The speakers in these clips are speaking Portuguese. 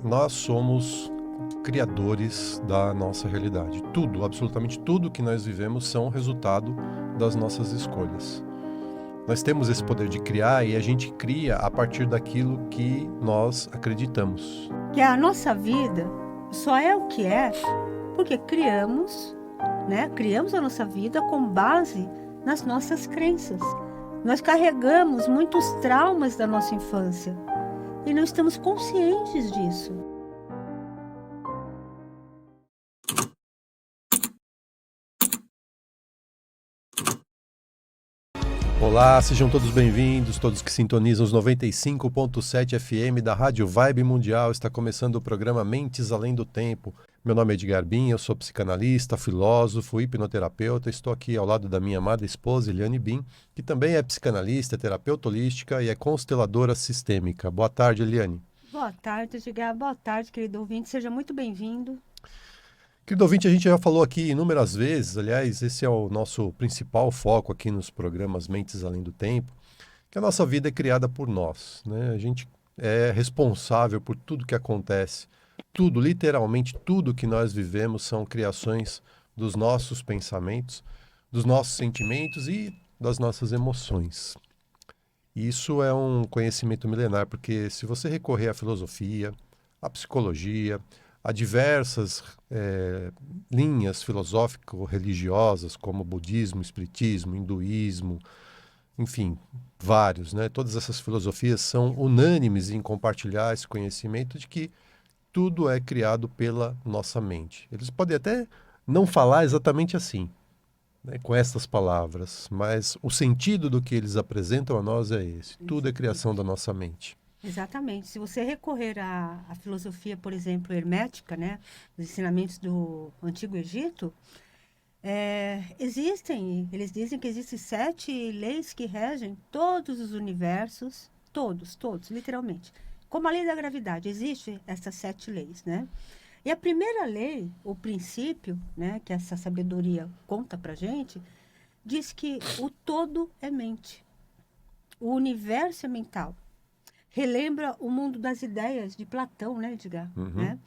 nós somos criadores da nossa realidade. Tudo, absolutamente tudo que nós vivemos são resultado das nossas escolhas. Nós temos esse poder de criar e a gente cria a partir daquilo que nós acreditamos. Que a nossa vida só é o que é porque criamos a nossa vida com base nas nossas crenças. Nós carregamos muitos traumas da nossa infância e não estamos conscientes disso. Olá, sejam todos bem-vindos, todos que sintonizam os 95.7 FM da Rádio Vibe Mundial. Está começando o programa Mentes Além do Tempo. Meu nome é Edgar Bin, eu sou psicanalista, filósofo, hipnoterapeuta. Estou aqui ao lado da minha amada esposa, Eliane Bin, que também é psicanalista, terapeuta holística e é consteladora sistêmica. Boa tarde, Eliane. Boa tarde, Edgar. Boa tarde, querido ouvinte. Seja muito bem-vindo. Querido ouvinte, a gente já falou aqui inúmeras vezes, aliás, esse é o nosso principal foco aqui nos programas Mentes Além do Tempo, que a nossa vida é criada por nós, né? A gente é responsável por tudo que acontece, tudo, literalmente tudo que nós vivemos são criações dos nossos pensamentos, dos nossos sentimentos e das nossas emoções. Isso é um conhecimento milenar, porque se você recorrer à filosofia, à psicologia, a diversas linhas filosófico-religiosas, como budismo, espiritismo, hinduísmo, enfim, vários, né? Todas essas filosofias são unânimes em compartilhar esse conhecimento de que tudo é criado pela nossa mente. Eles podem até não falar exatamente assim, né, com essas palavras, mas o sentido do que eles apresentam a nós é esse. Tudo é criação da nossa mente. Exatamente. Se você recorrer à filosofia, por exemplo, hermética, né, os ensinamentos do Antigo Egito, eles dizem que existem 7 leis que regem todos os universos, todos, literalmente. Como a lei da gravidade, existem essas 7 leis, né? E a primeira lei, o princípio, né, que essa sabedoria conta pra gente, diz que o todo é mente, o universo é mental. Relembra o mundo das ideias de Platão, né, Edgar? Né?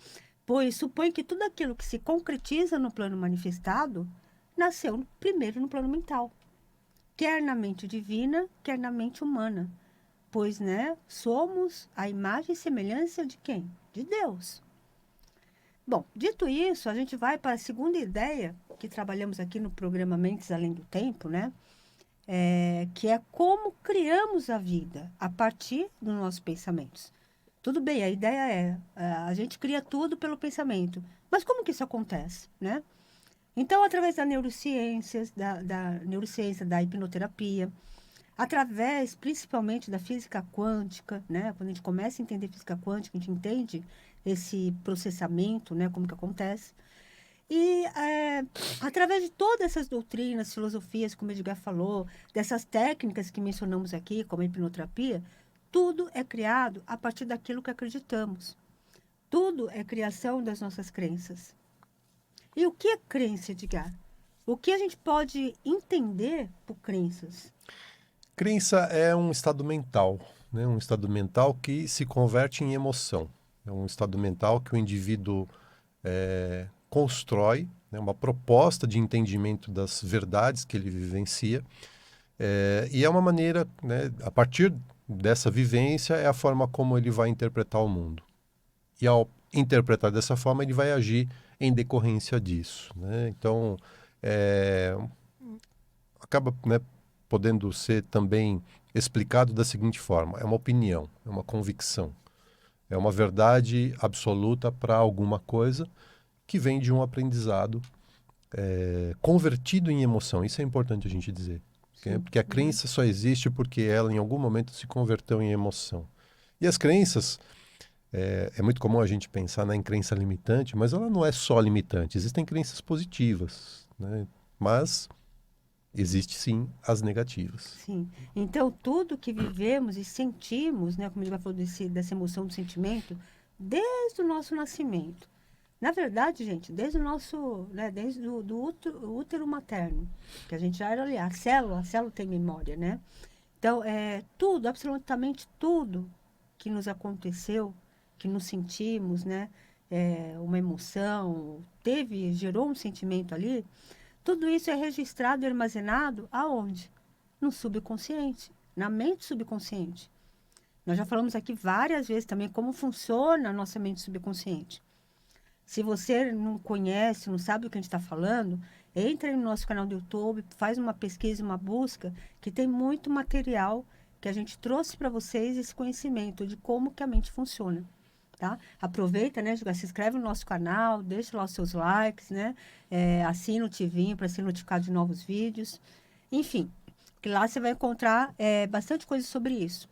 Pois supõe que tudo aquilo que se concretiza no plano manifestado nasceu primeiro no plano mental, quer na mente divina, quer na mente humana. Pois, né, somos a imagem e semelhança de quem? De Deus. Bom, dito isso, a gente vai para a segunda ideia que trabalhamos aqui no programa Mentes Além do Tempo, né? Que é como criamos a vida a partir dos nossos pensamentos. Tudo bem, a ideia a gente cria tudo pelo pensamento. Mas como que isso acontece, né? Então, através da neurociências, da neurociência, da hipnoterapia, através principalmente da física quântica, né? Quando a gente começa a entender física quântica, a gente entende esse processamento, né? Como que acontece. E através de todas essas doutrinas, filosofias, como o Edgar falou, dessas técnicas que mencionamos aqui, como a hipnoterapia, tudo é criado a partir daquilo que acreditamos. Tudo é criação das nossas crenças. E o que é crença, Edgar? O que a gente pode entender por crenças? Crença é um estado mental, né? Um estado mental que se converte em emoção. É um estado mental que o indivíduo constrói, né, uma proposta de entendimento das verdades que ele vivencia. E é uma maneira, né, a partir dessa vivência, é a forma como ele vai interpretar o mundo. E ao interpretar dessa forma, ele vai agir em decorrência disso, né? Então, acaba, né, podendo ser também explicado da seguinte forma: é uma opinião, é uma convicção, é uma verdade absoluta para alguma coisa que vem de um aprendizado convertido em emoção. Isso é importante a gente dizer. Porque a crença só existe porque ela, em algum momento, se converteu em emoção. E as crenças, é muito comum a gente pensar em crença limitante, mas ela não é só limitante. Existem crenças positivas, né? Mas existe sim as negativas. Sim. Então, tudo que vivemos e sentimos, né, como ele falou dessa emoção do sentimento, desde o nosso nascimento. Na verdade, gente, desde o nosso, né, desde do útero materno, que a gente já era ali, a célula tem memória, né? Então, tudo, absolutamente tudo que nos aconteceu, que nos sentimos, né? Uma emoção, gerou um sentimento ali, tudo isso é registrado e armazenado aonde? No subconsciente, na mente subconsciente. Nós já falamos aqui várias vezes também como funciona a nossa mente subconsciente. Se você não conhece, não sabe do que a gente está falando, entre no nosso canal do YouTube, faz uma pesquisa, uma busca, que tem muito material que a gente trouxe para vocês esse conhecimento de como que a mente funciona. Tá? Aproveita, né, se inscreve no nosso canal, deixa lá os seus likes, né? Assina o sininho para ser notificado de novos vídeos. Enfim, que lá você vai encontrar bastante coisa sobre isso.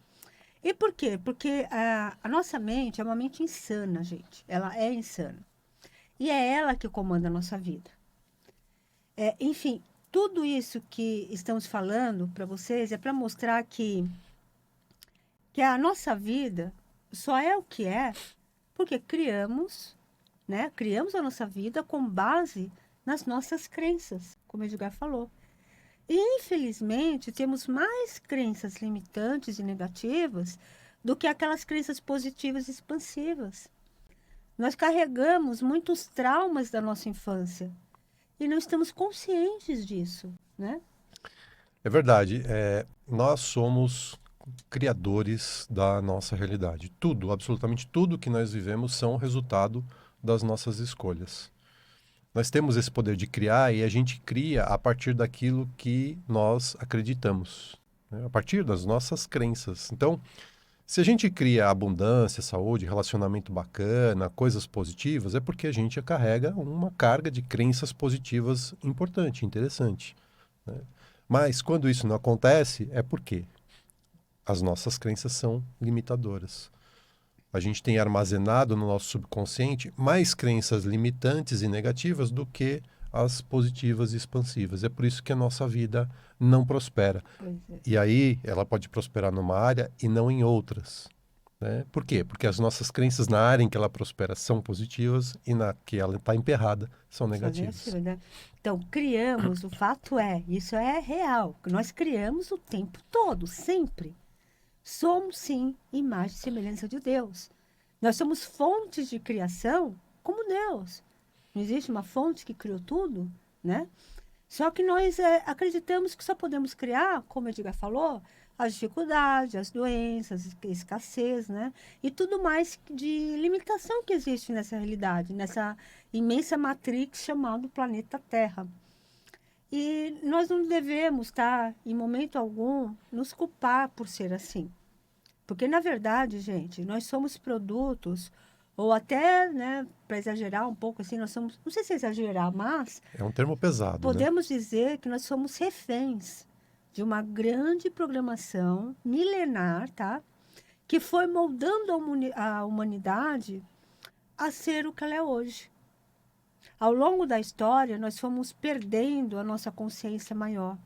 E por quê? Porque a nossa mente é uma mente insana, gente. Ela é insana. E é ela que comanda a nossa vida. Enfim, tudo isso que estamos falando para vocês é para mostrar que a nossa vida só é o que é porque criamos, né? Criamos a nossa vida com base nas nossas crenças, como o Edgar falou. E, infelizmente, temos mais crenças limitantes e negativas do que aquelas crenças positivas e expansivas. Nós carregamos muitos traumas da nossa infância e não estamos conscientes disso, né? É verdade. Nós somos criadores da nossa realidade. Tudo, absolutamente tudo que nós vivemos são resultado das nossas escolhas. Nós temos esse poder de criar e a gente cria a partir daquilo que nós acreditamos, né? A partir das nossas crenças. Então, se a gente cria abundância, saúde, relacionamento bacana, coisas positivas, é porque a gente carrega uma carga de crenças positivas importante, interessante, né? Mas quando isso não acontece, é porque as nossas crenças são limitadoras. A gente tem armazenado no nosso subconsciente mais crenças limitantes e negativas do que as positivas e expansivas. É por isso que a nossa vida não prospera. E aí ela pode prosperar numa área e não em outras, né? Por quê? Porque as nossas crenças na área em que ela prospera são positivas e na que ela está emperrada são negativas. Né? Então, criamos, o fato isso é real, que nós criamos o tempo todo, sempre. Somos, sim, imagem e semelhança de Deus. Nós somos fontes de criação como Deus. Não existe uma fonte que criou tudo, né? Só que nós acreditamos que só podemos criar, como a Edgar falou, as dificuldades, as doenças, a escassez, né? E tudo mais de limitação que existe nessa realidade, nessa imensa matrix chamada planeta Terra. E nós não devemos, tá, em momento algum, nos culpar por ser assim. Porque, na verdade, gente, nós somos produtos, ou até, né, para exagerar um pouco assim, nós somos, não sei se é exagerar, mas... É um termo pesado, podemos dizer que nós somos reféns de uma grande programação milenar, tá? Que foi moldando a humanidade a ser o que ela é hoje. Ao longo da história, nós fomos perdendo a nossa consciência maior,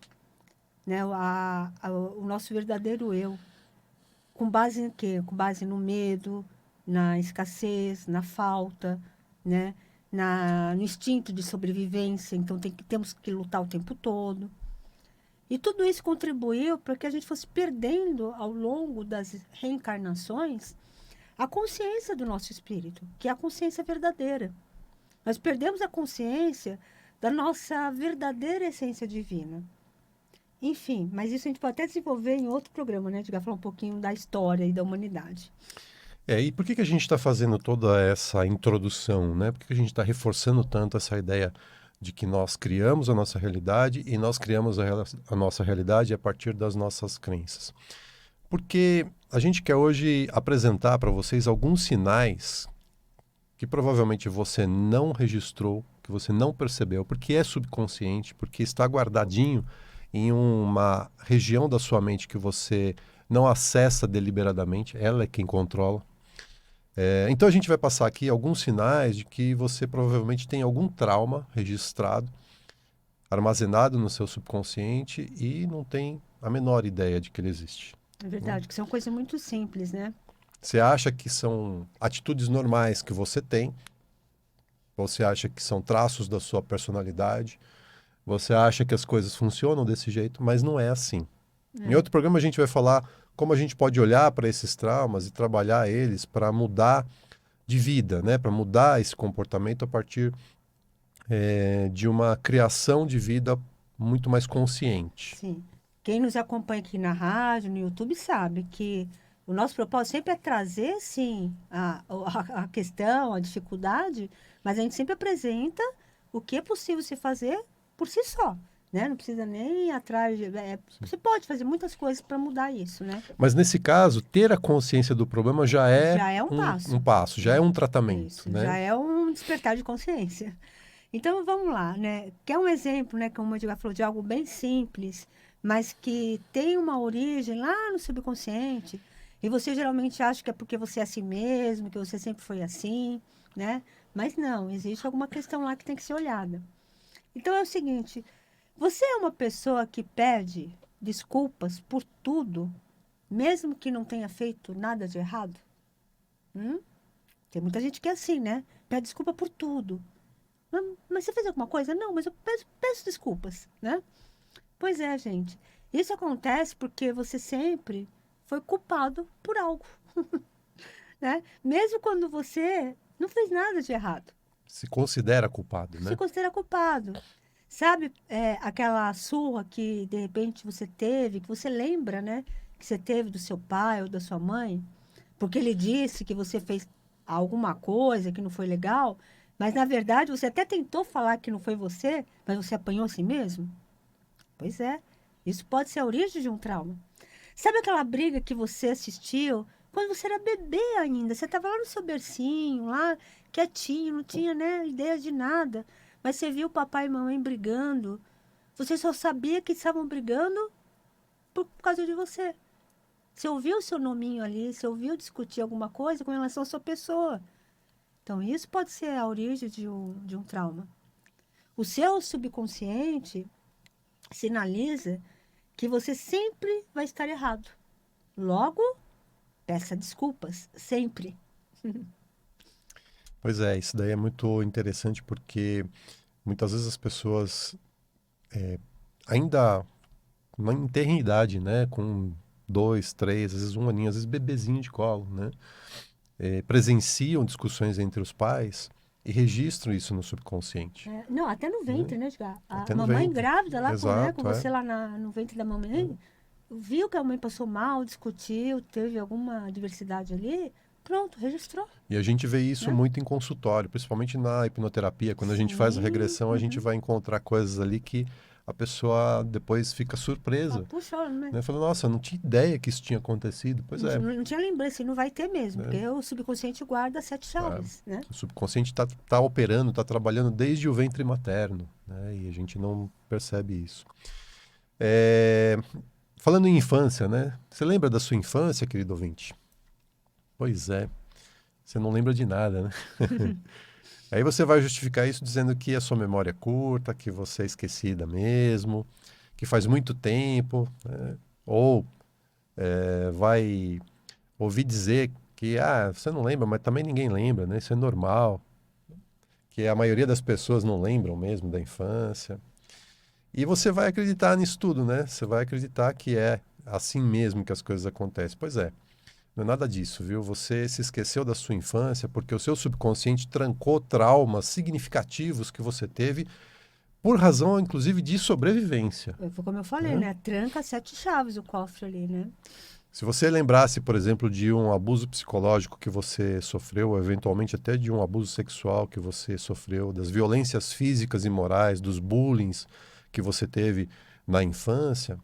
né? O nosso verdadeiro eu. Com base em quê? Com base no medo, na escassez, na falta, né? No instinto de sobrevivência. Então, temos que lutar o tempo todo. E tudo isso contribuiu para que a gente fosse perdendo, ao longo das reencarnações, a consciência do nosso espírito, que é a consciência verdadeira. Nós perdemos a consciência da nossa verdadeira essência divina. Enfim, mas isso a gente pode até desenvolver em outro programa, né? A gente vai falar um pouquinho da história e da humanidade. E por que a gente está fazendo toda essa introdução, né? Por que a gente está reforçando tanto essa ideia de que nós criamos a nossa realidade e nós criamos a nossa realidade a partir das nossas crenças? Porque a gente quer hoje apresentar para vocês alguns sinais que provavelmente você não registrou, que você não percebeu, porque é subconsciente, porque está guardadinho em uma região da sua mente que você não acessa deliberadamente, ela é quem controla. Então a gente vai passar aqui alguns sinais de que você provavelmente tem algum trauma registrado, armazenado no seu subconsciente e não tem a menor ideia de que ele existe. É verdade, que são coisas muito simples, né? Você acha que são atitudes normais que você tem, você acha que são traços da sua personalidade, você acha que as coisas funcionam desse jeito, mas não é assim. Em outro programa a gente vai falar como a gente pode olhar para esses traumas e trabalhar eles para mudar de vida, né? Para mudar esse comportamento a partir de uma criação de vida muito mais consciente. Sim. Quem nos acompanha aqui na rádio, no YouTube, sabe que o nosso propósito sempre é trazer, sim, a questão, a dificuldade, mas a gente sempre apresenta o que é possível se fazer por si só, né? Não precisa nem ir atrás você pode fazer muitas coisas para mudar isso, né? Mas nesse caso, ter a consciência do problema já é Já é um passo. um passo, já é um tratamento, Isso, né? já é um despertar de consciência. Então, vamos lá, né? Quer um exemplo, né? Como o Edgar falou, de algo bem simples, mas que tem uma origem lá no subconsciente, e você geralmente acha que é porque você é assim mesmo, que você sempre foi assim, né? Mas não, existe alguma questão lá que tem que ser olhada. Então, é o seguinte, você é uma pessoa que pede desculpas por tudo, mesmo que não tenha feito nada de errado? Hum? Tem muita gente que é assim, né? Pede desculpa por tudo. Mas você fez alguma coisa? Não, mas eu peço desculpas, né? Pois é, gente. Isso acontece porque você sempre foi culpado por algo, né? Mesmo quando você não fez nada de errado. Se considera culpado, Se né? considera culpado. Sabe, aquela surra que de repente você teve, que você lembra, né? Que você teve do seu pai ou da sua mãe, porque ele disse que você fez alguma coisa que não foi legal, mas na verdade você até tentou falar que não foi você, mas você apanhou assim mesmo? Pois é, isso pode ser a origem de um trauma. Sabe aquela briga que você assistiu quando você era bebê ainda? Você estava lá no seu bercinho, lá quietinho, não tinha, né, ideia de nada, mas você viu o papai e mamãe brigando. Você só sabia que estavam brigando por causa de você. Você ouviu o seu nominho ali, você ouviu discutir alguma coisa com relação à sua pessoa. Então, isso pode ser a origem de um trauma. O seu subconsciente sinaliza que você sempre vai estar errado. Logo, peça desculpas, sempre. Pois é, isso daí é muito interessante porque muitas vezes as pessoas ainda na eternidade, né, com 2, 3, às vezes um aninho, às vezes bebezinho de colo, né, presenciam discussões entre os pais e registram isso no subconsciente, Não, até no né? ventre, né, Edgar? A Até no mamãe ventre. grávida lá com, né, com Exato, é. você lá no ventre da mamãe, viu que a mãe passou mal, discutiu, teve alguma diversidade ali, pronto, registrou, E a gente vê isso né? muito em consultório, principalmente na hipnoterapia. Quando a gente faz a Sim, regressão, a gente vai encontrar coisas ali que a pessoa depois fica fala, surpresa, puxa, né? né? Fala, nossa, eu não tinha ideia que isso tinha acontecido. Pois é, Não tinha lembrança, e não vai ter mesmo, né? porque o subconsciente guarda 7 chaves, né? O subconsciente está operando, está trabalhando desde o ventre materno, né? E a gente não percebe isso. É, falando em infância, né? Você lembra da sua infância, querido ouvinte? Pois é, você não lembra de nada, né? Aí você vai justificar isso dizendo que a sua memória é curta, que você é esquecida mesmo, que faz muito tempo, né? Ou vai ouvir dizer que você não lembra, mas também ninguém lembra, né? Isso é normal, que a maioria das pessoas não lembram mesmo da infância. E você vai acreditar nisso tudo, né? Você vai acreditar que é assim mesmo que as coisas acontecem. Pois é, não é nada disso, viu? Você se esqueceu da sua infância porque o seu subconsciente trancou traumas significativos que você teve por razão, inclusive, de sobrevivência, Foi como eu falei, né? né? Tranca 7 chaves o cofre ali, né? Se você lembrasse, por exemplo, de um abuso psicológico que você sofreu, ou eventualmente até de um abuso sexual que você sofreu, das violências físicas e morais, dos bullying que você teve na infância,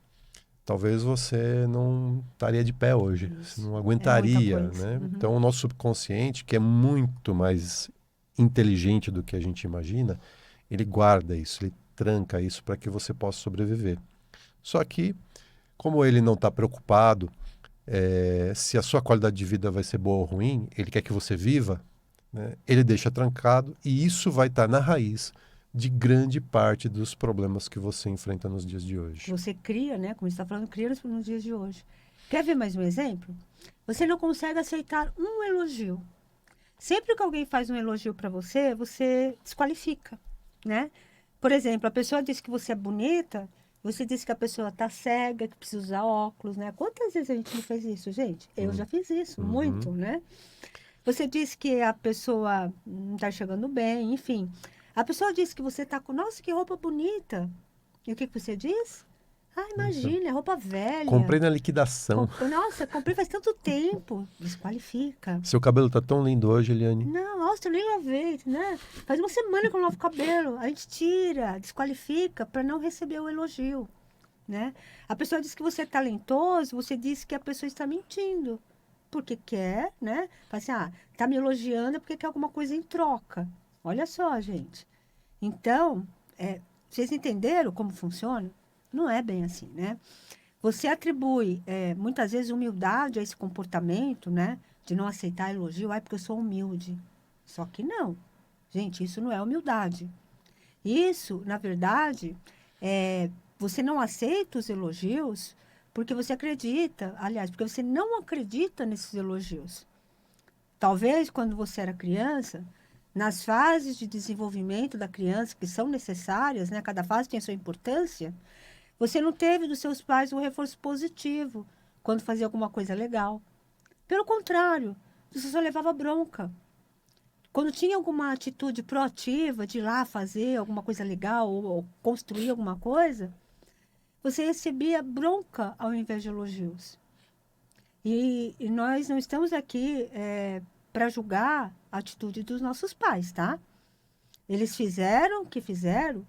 talvez você não estaria de pé hoje, você Isso. não É muita aguentaria, coisa. né? Uhum. Então, o nosso subconsciente, que é muito mais inteligente do que a gente imagina, ele guarda isso, ele tranca isso para que você possa sobreviver. Só que, como ele não está preocupado se a sua qualidade de vida vai ser boa ou ruim, ele quer que você viva, né? Ele deixa trancado e isso vai estar na raiz de grande parte dos problemas que você enfrenta nos dias de Que hoje. você cria, né? Como você está falando, cria nos dias de hoje. Quer ver mais um exemplo? Você não consegue aceitar um elogio. Sempre que alguém faz um elogio para você, você desqualifica, né? Por exemplo, a pessoa diz que você é bonita, você diz que a pessoa tá cega, que precisa usar óculos, né? Quantas vezes a gente não fez isso, gente? Eu já fiz isso, muito, Uhum. né? Você disse que a pessoa não está chegando bem, enfim. A pessoa disse que você está com, nossa, que roupa bonita. E o que que você diz? Ah, Então, imagina, é roupa velha. comprei na liquidação. Nossa, comprei faz tanto tempo. Desqualifica. Seu cabelo tá tão lindo hoje, Eliane. Não, nossa, eu nem lavei, né? Faz uma semana que eu não lavo o cabelo. A gente tira, desqualifica para não receber o elogio, né? A pessoa diz que você é talentoso, você diz que a pessoa está mentindo. Porque quer, né? Fala assim, ah, tá me elogiando é porque quer alguma coisa em troca. Olha só, gente. Então, vocês entenderam como funciona? Não é bem assim, né? Você atribui, muitas vezes, humildade a esse comportamento, né? De não aceitar elogio, porque eu sou humilde. Só que não. Gente, isso não é humildade. Isso, na verdade, você não aceita os elogios porque você acredita, aliás, porque você não acredita nesses elogios. Talvez quando você era criança, nas fases de desenvolvimento da criança que são necessárias, né? Cada fase tem a sua importância. Você não teve dos seus pais um reforço positivo quando fazia alguma coisa legal. Pelo contrário, você só levava bronca. Quando tinha alguma atitude proativa de ir lá fazer alguma coisa legal ou construir alguma coisa, você recebia bronca ao invés de elogios. E nós não estamos aqui para julgar a atitude dos nossos pais, tá? Eles fizeram o que fizeram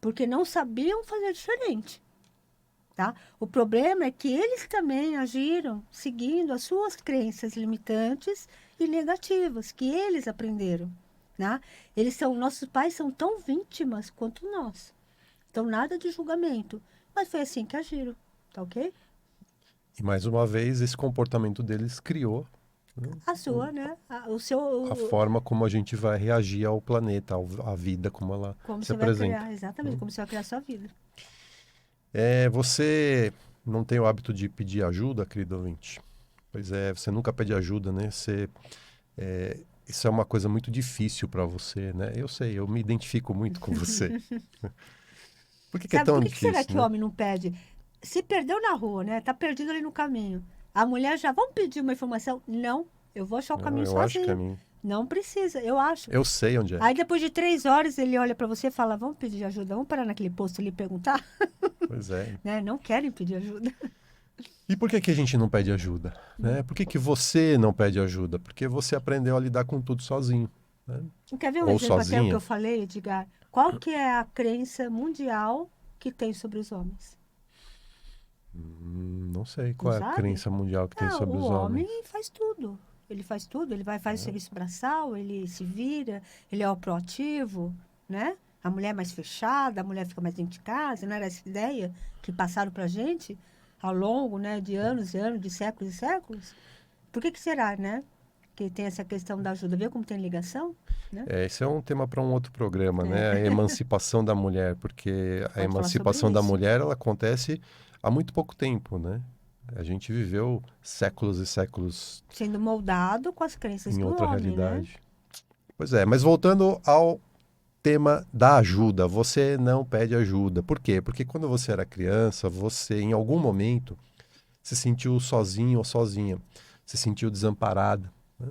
porque não sabiam fazer diferente. Tá? O problema é que eles também agiram seguindo as suas crenças limitantes e negativas que eles aprenderam, né? Nossos pais são tão vítimas quanto nós. Então nada de julgamento, mas foi assim que agiram, tá ok? E mais uma vez, esse comportamento deles criou, né, A sua, né? O seu, a forma como a gente vai reagir ao planeta, à vida, como ela como se você vai apresenta. criar, exatamente, como você vai criar a sua vida. Você não tem o hábito de pedir ajuda, querido ouvinte? Pois é, você nunca pede ajuda, né? Isso é uma coisa muito difícil para você, né? Eu sei, eu me identifico muito com você. Por que que é Sabe, por tão que será difícil, que o né? homem não pede? Se perdeu na rua, né? Tá perdido ali no caminho. A mulher já, vamos pedir uma informação? Não, eu vou achar o Não, caminho eu acho que a sozinho. mim. Não precisa, eu acho. Eu sei onde é. Aí depois de 3 horas ele olha para você e fala, vamos pedir ajuda, vamos parar naquele posto ali e perguntar, Pois é. né? Não querem pedir ajuda. E por que que a gente não pede ajuda, né? Por que que você não pede ajuda? Porque você aprendeu a lidar com tudo sozinho, né? Quer ver um Ou exemplo até o que sozinha. eu falei, Edgar? Qual que é a crença mundial que tem sobre os homens? Não sei Não qual é a sabe? crença mundial que tem Ah, sobre o os homens. homem faz tudo. Ele faz tudo, ele vai faz o serviço braçal, ele se vira, ele é o proativo, né? A mulher é mais fechada, a mulher fica mais dentro de casa, não era essa ideia que passaram pra gente ao longo, né, de anos e anos, de séculos e séculos? Por que que será, né? Que tem essa questão da ajuda, vê como tem ligação, né? Esse é um tema para um outro programa, né? A emancipação da mulher, porque a Pode falar sobre emancipação da isso. mulher, ela acontece há muito pouco tempo, né? A gente viveu séculos e séculos Sendo moldado com as crenças em do outra homem, né? realidade. Pois é, mas voltando ao tema da ajuda, você não pede ajuda. Por quê? Porque quando você era criança, você em algum momento se sentiu sozinho ou sozinha, se sentiu desamparada, né?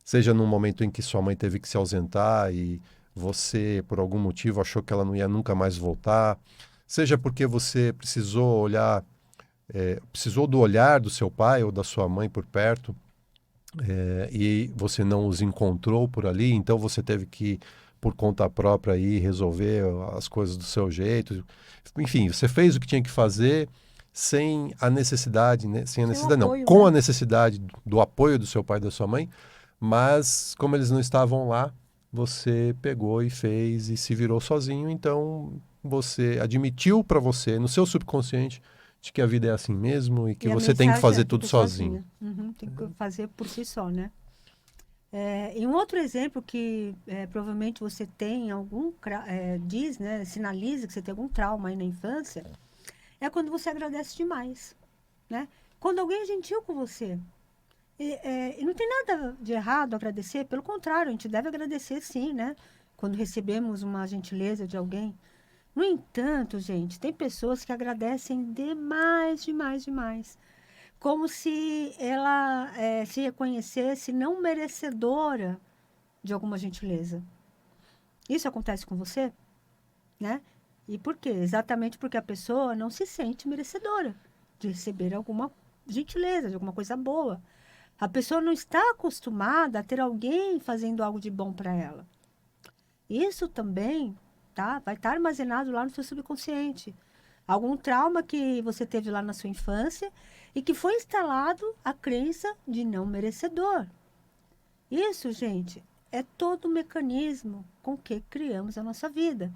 Seja num momento em que sua mãe teve que se ausentar e você, por algum motivo, achou que ela não ia nunca mais voltar, seja porque você precisou do olhar do seu pai ou da sua mãe por perto, e você não os encontrou por ali, então você teve que, por conta própria, ir resolver as coisas do seu jeito. Enfim, você fez o que tinha que fazer sem a necessidade, né? Sem a Sem o necessidade, não, apoio, com né? a necessidade do apoio do seu pai e da sua mãe, mas como eles não estavam lá, você pegou e fez e se virou sozinho, então você admitiu para você, no seu subconsciente, de que a vida é assim mesmo e que E a você tem que mensagem é, fazer tudo fica sozinho. sozinha. Uhum, tem que fazer por si só, né? E um outro exemplo que provavelmente você tem diz, né, sinaliza que você tem algum trauma aí na infância, é quando você agradece demais, né? Quando alguém é gentil com você. E não tem nada de errado agradecer, pelo contrário, a gente deve agradecer sim, né? Quando recebemos uma gentileza de alguém. No entanto, gente, tem pessoas que agradecem demais, demais, demais. como se ela se reconhecesse não merecedora de alguma gentileza. Isso acontece com você, né? E por quê? Exatamente porque a pessoa não se sente merecedora de receber alguma gentileza, de alguma coisa boa. A pessoa não está acostumada a ter alguém fazendo algo de bom para ela. Isso também, tá? Vai estar armazenado lá no seu subconsciente. Algum trauma que você teve lá na sua infância e que foi instalado a crença de não merecedor. Isso, gente, é todo o mecanismo com que criamos a nossa vida.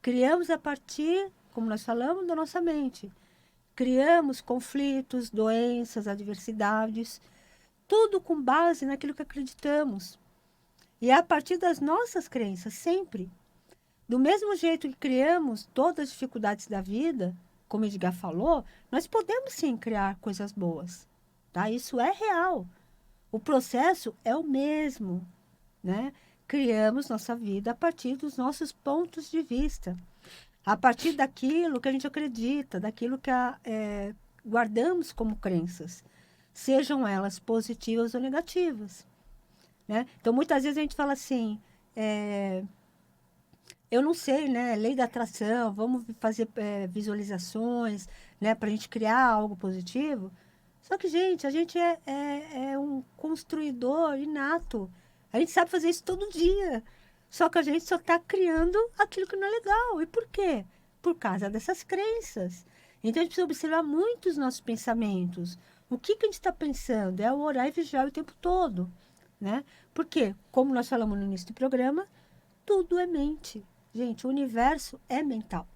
Criamos a partir, como nós falamos, da nossa mente. Criamos conflitos, doenças, adversidades, tudo com base naquilo que acreditamos. E é a partir das nossas crenças, sempre. Do mesmo jeito que criamos todas as dificuldades da vida, como o Edgar falou, nós podemos sim criar coisas boas. Tá? Isso é real. O processo é o mesmo, né? Criamos nossa vida a partir dos nossos pontos de vista. A partir daquilo que a gente acredita, daquilo que guardamos como crenças. Sejam elas positivas ou negativas. Né? Então, muitas vezes a gente fala assim, eu não sei, né? Lei da atração, vamos fazer visualizações, né? Para a gente criar algo positivo. Só que, gente, a gente é um construidor inato. A gente sabe fazer isso todo dia. Só que a gente só está criando aquilo que não é legal. E por quê? Por causa dessas crenças. Então, a gente precisa observar muito os nossos pensamentos. O que a gente está pensando? É o orar e vigiar o tempo todo. Né? Porque, como nós falamos no início do programa, tudo é mente. Gente, o universo é mental.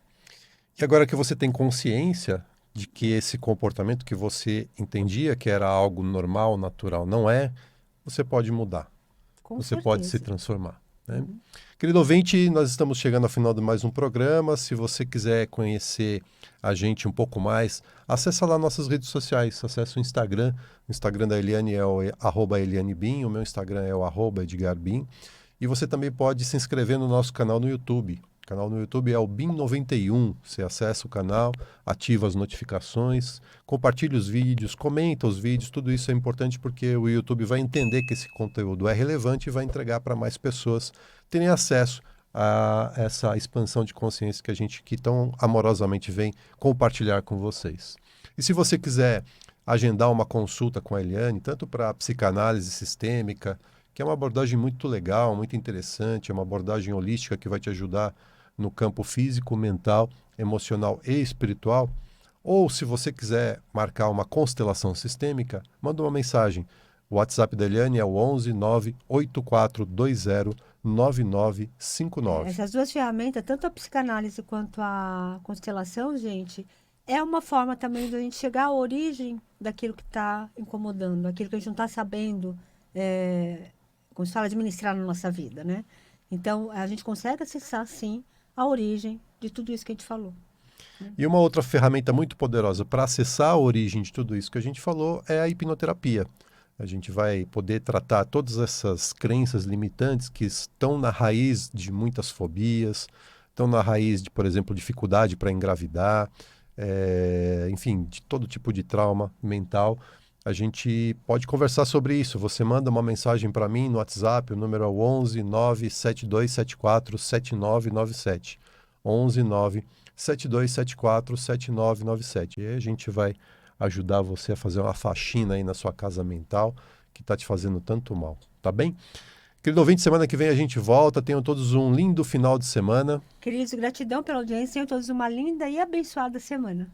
E agora que você tem consciência de que esse comportamento que você entendia que era algo normal, natural, não é, você pode mudar. Com Você certeza. pode se transformar. Né? Querido ouvinte, nós estamos chegando ao final de mais um programa. Se você quiser conhecer a gente um pouco mais, acessa lá nossas redes sociais, acessa o Instagram. O Instagram da Eliane é o @ElianeBim, o meu Instagram é o @EdgarBim. E você também pode se inscrever no nosso canal no YouTube. O canal no YouTube é o BIM91. Você acessa o canal, ativa as notificações, compartilha os vídeos, comenta os vídeos. Tudo isso é importante porque o YouTube vai entender que esse conteúdo é relevante e vai entregar para mais pessoas terem acesso a essa expansão de consciência que a gente aqui tão amorosamente vem compartilhar com vocês. E se você quiser agendar uma consulta com a Eliane, tanto para psicanálise sistêmica, que é uma abordagem muito legal, muito interessante, é uma abordagem holística que vai te ajudar no campo físico, mental, emocional e espiritual. Ou se você quiser marcar uma constelação sistêmica, manda uma mensagem. O WhatsApp da Eliane é o 11 98420 9959. Essas duas ferramentas, tanto a psicanálise quanto a constelação, gente, é uma forma também de a gente chegar à origem daquilo que está incomodando, aquilo que a gente não está sabendo, como se fala, administrar na nossa vida, né? Então, a gente consegue acessar, sim, a origem de tudo isso que a gente falou. E uma outra ferramenta muito poderosa para acessar a origem de tudo isso que a gente falou é a hipnoterapia. A gente vai poder tratar todas essas crenças limitantes que estão na raiz de muitas fobias, estão na raiz de, por exemplo, dificuldade para engravidar, enfim, de todo tipo de trauma mental. A gente pode conversar sobre isso. Você manda uma mensagem para mim no WhatsApp, o número é o 11 97274 7997. 11 97274 7997. E aí a gente vai ajudar você a fazer uma faxina aí na sua casa mental que está te fazendo tanto mal, tá bem? Querido ouvinte, semana que vem a gente volta. Tenham todos um lindo final de semana. Queridos, gratidão pela audiência. Tenham todos uma linda e abençoada semana.